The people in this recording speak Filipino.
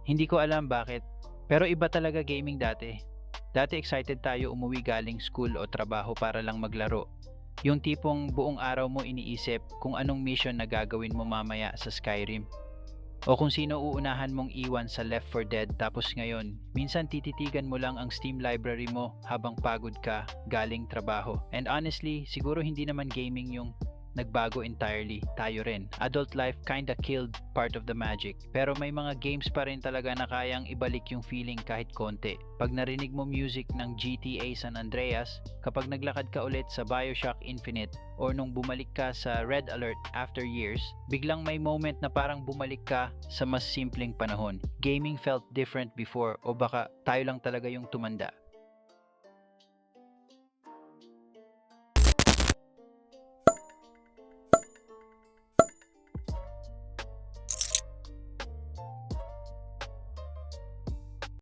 Hindi ko alam bakit, pero iba talaga gaming dati. Dati excited tayo umuwi galing school o trabaho para lang maglaro. Yung tipong buong araw mo iniisip kung anong mission na gagawin mo mamaya sa Skyrim. O kung sino uunahan mong iwan sa Left 4 Dead. Tapos ngayon, minsan tititigan mo lang ang Steam library mo habang pagod ka galing trabaho. And honestly, siguro hindi naman gaming yung nagbago entirely. Tayo rin. Adult life kinda killed part of the magic. Pero may mga games pa rin talaga na kayang ibalik yung feeling kahit konti. Pag narinig mo music ng GTA San Andreas, kapag naglakad ka ulit sa BioShock Infinite, or nung bumalik ka sa Red Alert after years, biglang may moment na parang bumalik ka sa mas simpleng panahon. Gaming felt different before, o baka tayo lang talaga yung tumanda.